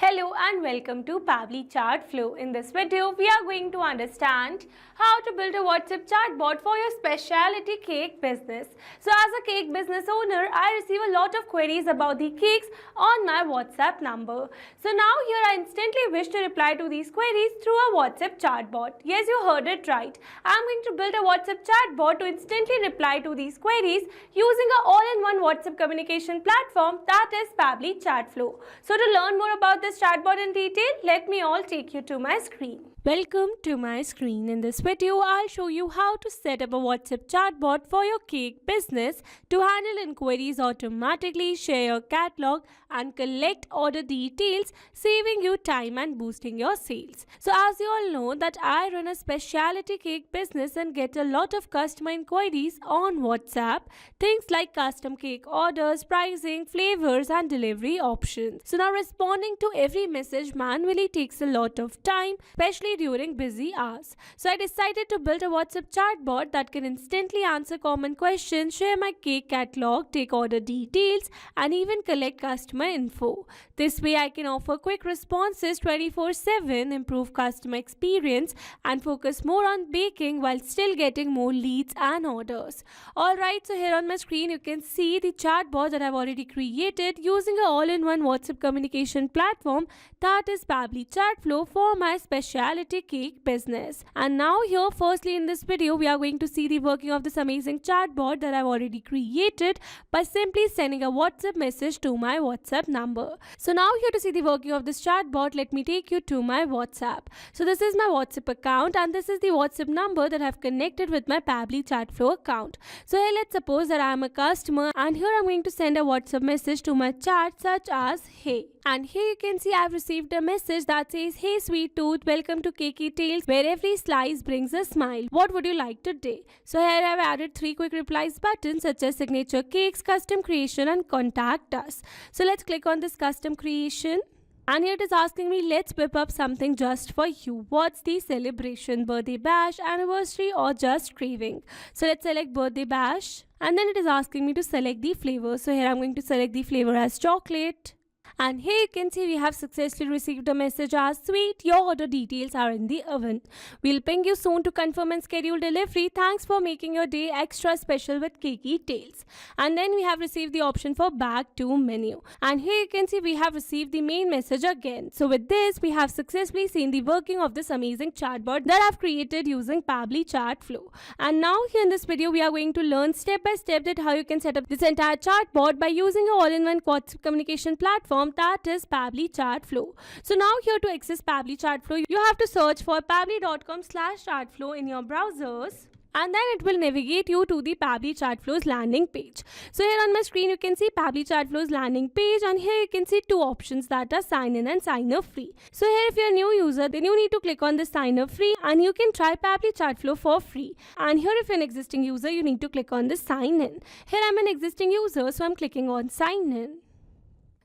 Hello and welcome to Pabbly Chatflow. In this video, we are going to understand how to build a WhatsApp chatbot for your specialty cake business. So as a cake business owner, I receive a lot of queries about the cakes on my WhatsApp number. So now here I instantly wish to reply to these queries through a WhatsApp chatbot. Yes, you heard it right. I am going to build a WhatsApp chatbot to instantly reply to these queries using an all-in-one WhatsApp communication platform that is Pabbly Chatflow. So to learn more about this chatbot in detail, let me all take you to my screen. Welcome to my screen. In this video, I'll show you how to set up a WhatsApp chatbot for your cake business to handle inquiries automatically, share your catalog and collect order details, saving you time and boosting your sales. So as you all know that I run a specialty cake business and get a lot of customer inquiries on WhatsApp, things like custom cake orders, pricing, flavors and delivery options. So now responding to every message manually takes a lot of time, especially during busy hours. So I decided to build a WhatsApp chatbot that can instantly answer common questions, share my cake catalog, take order details, and even collect customer info. This way I can offer quick responses 24/7, improve customer experience, and focus more on baking while still getting more leads and orders. Alright, so here on my screen you can see the chatbot that I've already created using an all-in-one WhatsApp communication platform that is Pabbly Chatflow for my specialty cake business. And now here, firstly in this video, we are going to see the working of this amazing chatbot that I've already created by simply sending a WhatsApp message to my WhatsApp number. So now here to see the working of this chatbot, let me take you to my WhatsApp. So this is my WhatsApp account and this is the WhatsApp number that I've connected with my Pabbly Chatflow account. So here let's suppose that I am a customer and here I'm going to send a WhatsApp message to my chat such as hey. And here you can see I've received a message that says, hey sweet tooth, welcome to Cakey Tales where every slice brings a smile. What would you like today? So here I've added 3 quick replies buttons such as signature cakes, custom creation and contact us. So let's click on this custom creation. And here it is asking me, let's whip up something just for you. What's the celebration? Birthday bash, anniversary or just craving? So let's select birthday bash. And then it is asking me to select the flavor. So here I'm going to select the flavor as chocolate. And here you can see we have successfully received a message as sweet, your order details are in the oven. We'll ping you soon to confirm and schedule delivery. Thanks for making your day extra special with Cakey Tales. And then we have received the option for back to menu. And here you can see we have received the main message again. So with this, we have successfully seen the working of this amazing chatbot that I've created using Pabbly Chatflow. And now here in this video, we are going to learn step by step that how you can set up this entire chatbot by using an all-in-one WhatsApp communication platform that is Pabbly Chatflow. So now here to access Pabbly Chatflow, you have to search for pabbly.com/chatflow in your browsers. And then it will navigate you to the Pabbly Chatflow's landing page. So here on my screen you can see Pabbly Chatflow's landing page and here you can see 2 options that are sign in and sign up free. So here if you're a new user then you need to click on the sign up free and you can try Pabbly Chatflow for free. And here if you're an existing user you need to click on the sign in. Here I'm an existing user so I'm clicking on sign in.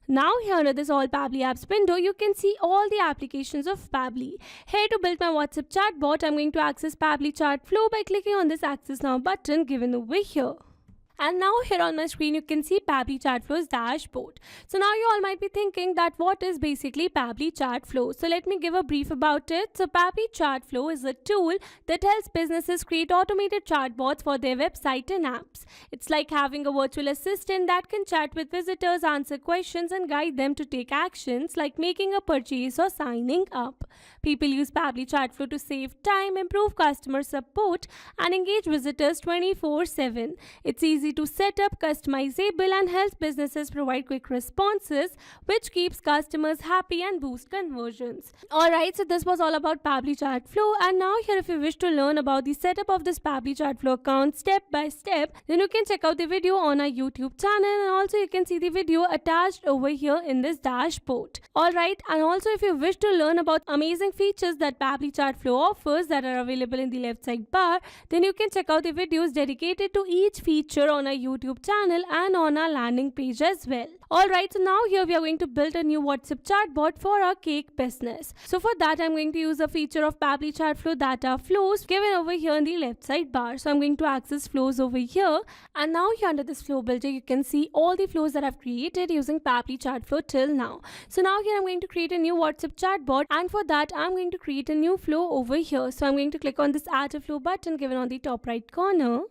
Now here under this all Pabbly apps window, you can see all the applications of Pabbly. Here to build my WhatsApp chatbot, I'm going to access Pabbly Chatflow by clicking on this Access Now button given over here. And now here on my screen you can see Pabbly Chatflow's dashboard. So now you all might be thinking that what is basically Pabbly Chatflow. So let me give a brief about it. So Pabbly Chatflow is a tool that helps businesses create automated chatbots for their website and apps. It's like having a virtual assistant that can chat with visitors, answer questions and guide them to take actions like making a purchase or signing up. People use Pabbly Chatflow to save time, improve customer support and engage visitors 24/7. It's easy to set up, customizable and helps businesses provide quick responses which keeps customers happy and boost conversions. Alright, so this was all about Pabbly Chatflow and now here if you wish to learn about the setup of this Pabbly Chatflow account step by step, then you can check out the video on our YouTube channel and also you can see the video attached over here in this dashboard. Alright, and also if you wish to learn about amazing features that Pabbly Chatflow offers that are available in the left side bar, then you can check out the videos dedicated to each feature on our YouTube channel and on our landing page as well. Alright, so now here we are going to build a new WhatsApp chatbot for our cake business. So for that I'm going to use a feature of Pabbly Chatflow that are flows given over here in the left side bar. So I'm going to access flows over here, and now here under this flow builder you can see all the flows that I've created using Pabbly Chatflow till now. So now here I'm going to create a new WhatsApp chatbot, and for that I'm going to create a new flow over here. So I'm going to click on this add a flow button given on the top right corner.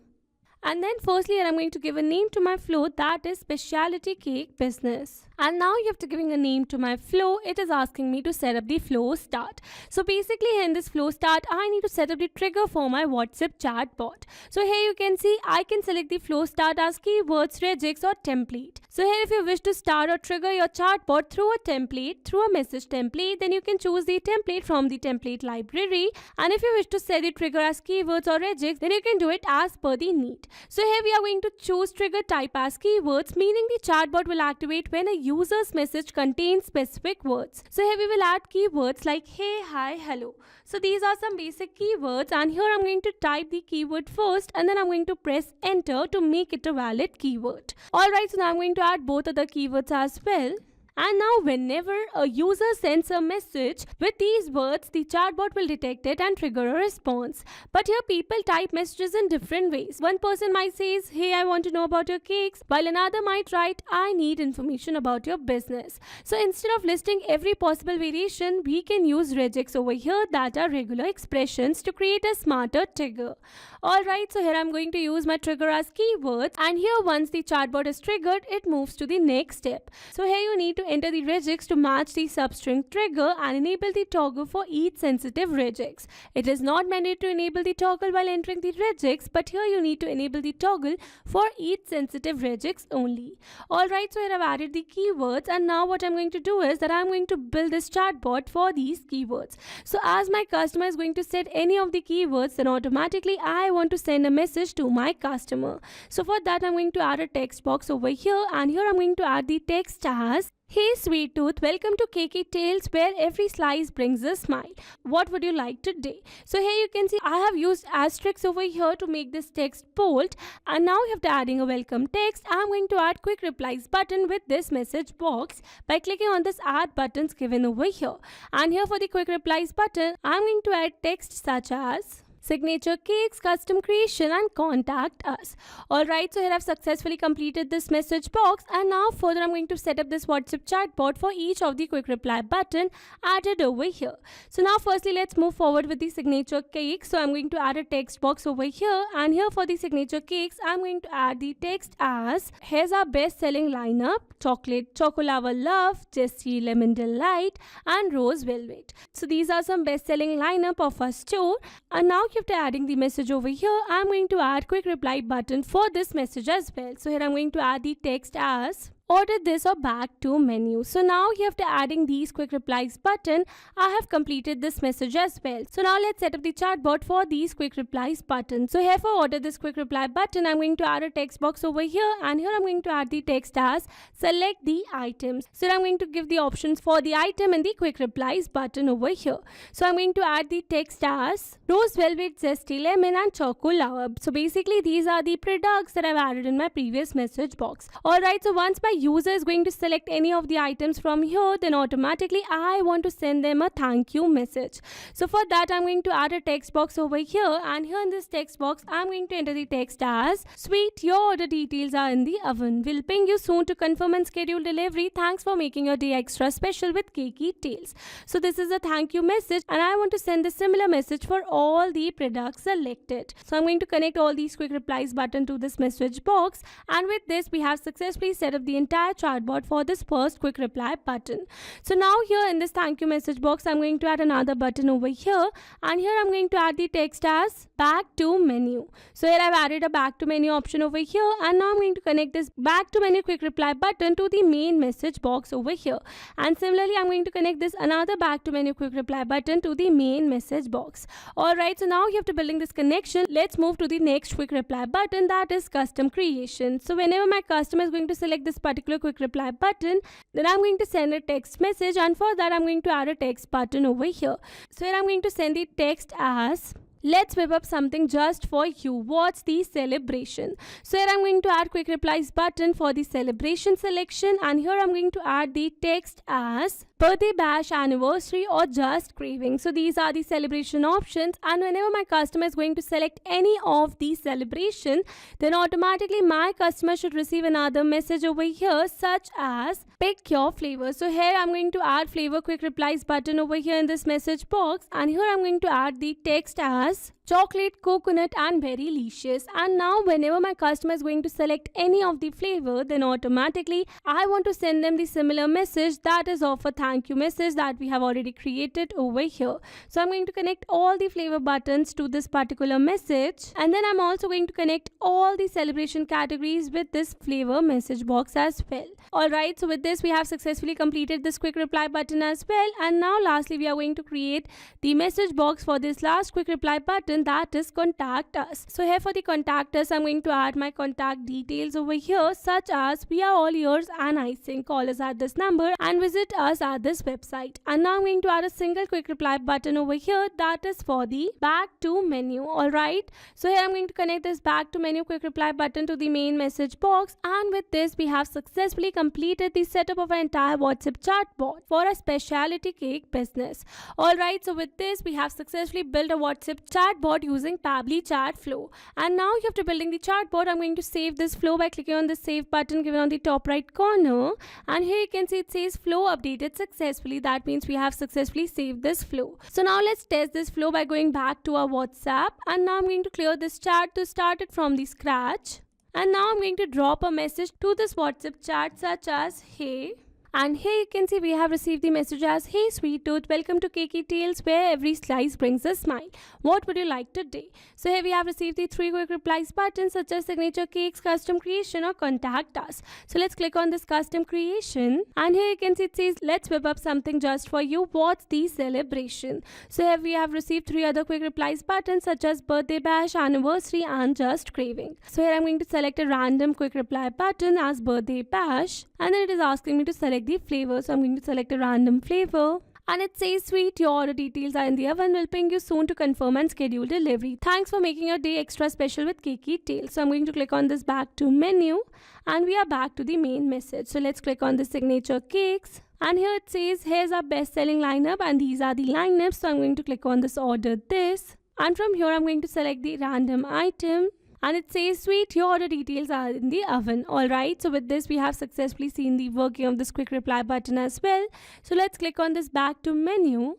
And then firstly I'm going to give a name to my flow, that is specialty cake business. And now after giving a name to my flow, it is asking me to set up the flow start. So basically in this flow start, I need to set up the trigger for my WhatsApp chatbot. So here you can see I can select the flow start as keywords, regex or template. So here if you wish to start or trigger your chatbot through a template, through a message template, then you can choose the template from the template library. And if you wish to set the trigger as keywords or regex, then you can do it as per the need. So here we are going to choose trigger type as keywords, meaning the chatbot will activate when a user's message contains specific words. So here we will add keywords like hey, hi, hello. So these are some basic keywords, and here I'm going to type the keyword first and then I'm going to press enter to make it a valid keyword. Alright, so now I'm going to add both other keywords as well. And now whenever a user sends a message with these words, the chatbot will detect it and trigger a response. But here people type messages in different ways. One person might say, hey, I want to know about your cakes, while another might write, I need information about your business. So instead of listing every possible variation, we can use regex over here, that are regular expressions, to create a smarter trigger. Alright, so here I'm going to use my trigger as keywords, and here once the chatbot is triggered, it moves to the next step. So here you need to enter the regex to match the substring trigger and enable the toggle for each sensitive regex. It is not mandatory to enable the toggle while entering the regex, but here you need to enable the toggle for each sensitive regex only. Alright, so here I've added the keywords, and now what I'm going to do is that I'm going to build this chatbot for these keywords. So as my customer is going to set any of the keywords, then automatically I want to send a message to my customer. So for that I'm going to add a text box over here, and here I'm going to add the text as hey sweet tooth, welcome to Cakey Tales, where every slice brings a smile. What would you like today? So here you can see I have used asterisks over here to make this text bold, and now after adding a welcome text, I'm going to add quick replies button with this message box by clicking on this add buttons given over here. And here for the quick replies button, I'm going to add text such as signature cakes, custom creation, and contact us. Alright, so here I've successfully completed this message box, and now further I'm going to set up this WhatsApp chatbot for each of the quick reply button added over here. So now firstly let's move forward with the signature cakes. So I'm going to add a text box over here, and here for the signature cakes I'm going to add the text as here's our best selling lineup: chocolate chocolava love, Jessie lemon delight, and rose velvet. So these are some best selling lineup of our store. And now after adding the message over here, I'm going to add quick reply button for this message as well. So here I'm going to add the text as order this or back to menu. So now here after adding these quick replies button, I have completed this message as well. So now let's set up the chatbot for these quick replies button. So here for order this quick reply button, I'm going to add a text box over here, and here I'm going to add the text as select the items. So I'm going to give the options for the item in the quick replies button over here. So I'm going to add the text as rose velvet, zesty lemon, and choco lava. So basically these are the products that I've added in my previous message box. Alright, so once my user is going to select any of the items from here, then automatically I want to send them a thank you message. So for that I'm going to add a text box over here, and here in this text box I'm going to enter the text as sweet, your order details are in the oven. We'll ping you soon to confirm and schedule delivery. Thanks for making your day extra special with Cakey Tales. So this is a thank you message, and I want to send a similar message for all the products selected. So I'm going to connect all these quick replies button to this message box, and with this we have successfully set up the entire chatbot for this first quick reply button. So now here in this thank you message box I'm going to add another button over here, and here I'm going to add the text as back to menu. So here I've added a back to menu option over here, and now I'm going to connect this back to menu quick reply button to the main message box over here, and similarly I'm going to connect this another back to menu quick reply button to the main message box. Alright, so now after building this connection, let's move to the next quick reply button, that is custom creation. So whenever my customer is going to select this particular quick reply button, then I'm going to send a text message, and for that I'm going to add a text button over here. So here I'm going to send the text as let's whip up something just for you. What's the celebration? So here I'm going to add quick replies button for the celebration selection, and here I'm going to add the text as birthday bash, anniversary, or just craving. So these are the celebration options, and whenever my customer is going to select any of these celebration, then automatically my customer should receive another message over here such as pick your flavor. So here I'm going to add flavor quick replies button over here in this message box, and here I'm going to add the text as chocolate, coconut, and berry licious. And now whenever my customer is going to select any of the flavor, then automatically I want to send them the similar message, that is of a thank you message that we have already created over here. So I'm going to connect all the flavor buttons to this particular message, and then I'm also going to connect all the celebration categories with this flavor message box as well. Alright, so with this we have successfully completed this quick reply button as well, and now lastly we are going to create the message box for this last quick reply button, that is contact us. So here for the contact us, I'm going to add my contact details over here such as we are all yours and icing, call us at this number and visit us at this website. And now I'm going to add a single quick reply button over here, that is for the back to menu. Alright, so here I'm going to connect this back to menu quick reply button to the main message box, and with this we have successfully completed the setup of an entire WhatsApp chatbot for a specialty cake business. Alright, so with this we have successfully built a WhatsApp chatbot using Pabbly Chatflow. And now after building the chatbot, I'm going to save this flow by clicking on the save button given on the top right corner, and here you can see it says flow updated successfully. That means we have successfully saved this flow. So now let's test this flow by going back to our WhatsApp, and now I'm going to clear this chat to start it from the scratch. And now I'm going to drop a message to this WhatsApp chat such as hey. And here you can see we have received the message as, hey sweet tooth, welcome to Cakey Tales where every slice brings a smile. What would you like today? So here we have received the 3 quick replies buttons such as signature cakes, custom creation, or contact us. So let's click on this custom creation, and here you can see it says let's whip up something just for you. What's the celebration? So here we have received 3 other quick replies buttons such as birthday bash, anniversary, and just craving. So here I'm going to select a random quick reply button as birthday bash, and then it is asking me to select the flavor. So I'm going to select a random flavor, and it says sweet, your order details are in the oven, will ping you soon to confirm and schedule delivery. Thanks for making your day extra special with Cakey Tales. So I'm going to click on this back to menu, and we are back to the main message. So let's click on the signature cakes, and here it says here's our best selling lineup, and these are the lineups. So I'm going to click on this order this, and from here I'm going to select the random item, and it says sweet, your order details are in the oven. Alright, so with this we have successfully seen the working of this quick reply button as well. So let's click on this back to menu,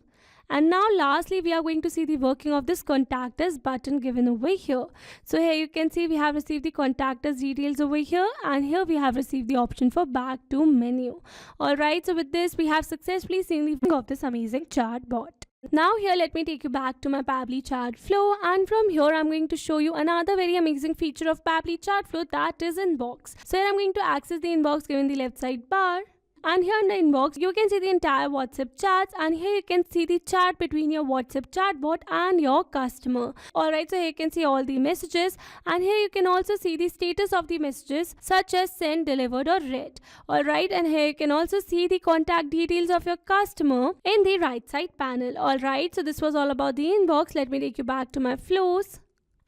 and now lastly we are going to see the working of this contact us button given over here. So here you can see we have received the contact us details over here, and here we have received the option for back to menu. Alright, so with this we have successfully seen the working of this amazing chatbot. Now here let me take you back to my Pabbly Chatflow, and from here I'm going to show you another very amazing feature of Pabbly Chatflow, that is inbox. So here I'm going to access the inbox given the left side bar. And here in the inbox, you can see the entire WhatsApp chats, and here you can see the chat between your WhatsApp chatbot and your customer. Alright, so here you can see all the messages, and here you can also see the status of the messages such as sent, delivered, or read. Alright, and here you can also see the contact details of your customer in the right side panel. Alright, so this was all about the inbox. Let me take you back to my flows.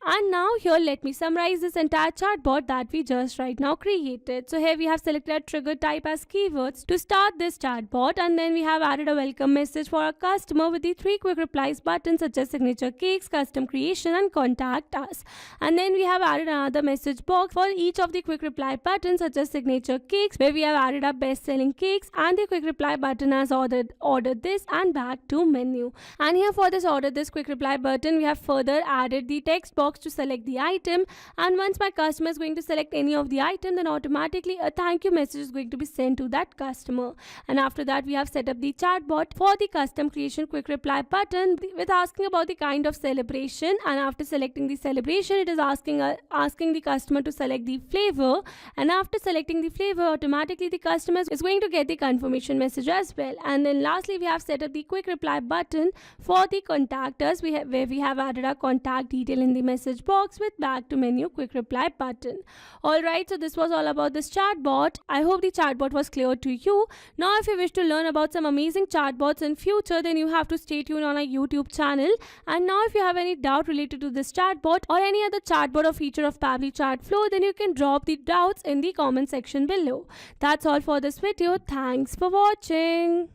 And now here let me summarize this entire chatbot that we just right now created. So here we have selected a trigger type as keywords to start this chatbot, and then we have added a welcome message for our customer with the 3 quick replies buttons such as signature cakes, custom creation, and contact us. And then we have added another message box for each of the quick reply buttons such as signature cakes, where we have added our best selling cakes, and the quick reply button as ordered this and back to menu. And here for this order this quick reply button we have further added the text box to select the item, and once my customer is going to select any of the item, then automatically a thank you message is going to be sent to that customer. And after that we have set up the chatbot for the custom creation quick reply button with asking about the kind of celebration, and after selecting the celebration it is asking the customer to select the flavor, and after selecting the flavor automatically the customer is going to get the confirmation message as well. And then lastly we have set up the quick reply button for the contact us where we have added our contact detail in the message message box with back to menu quick reply button. Alright, so this was all about this chatbot. I hope the chatbot was clear to you. Now if you wish to learn about some amazing chatbots in future, then you have to stay tuned on our YouTube channel. And now if you have any doubt related to this chatbot or any other chatbot or feature of Pabbly Chatflow, then you can drop the doubts in the comment section below. That's all for this video. Thanks for watching.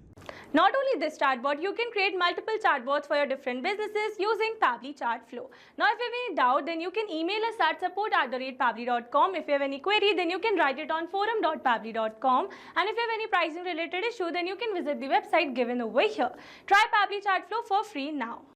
Not only this chatbot, you can create multiple chatbots for your different businesses using Pabbly Chatflow. Now if you have any doubt, then you can email us at support@pabbly.com. If you have any query, then you can write it on forum.pabbly.com. And if you have any pricing related issue, then you can visit the website given over here. Try Pabbly Chatflow for free now.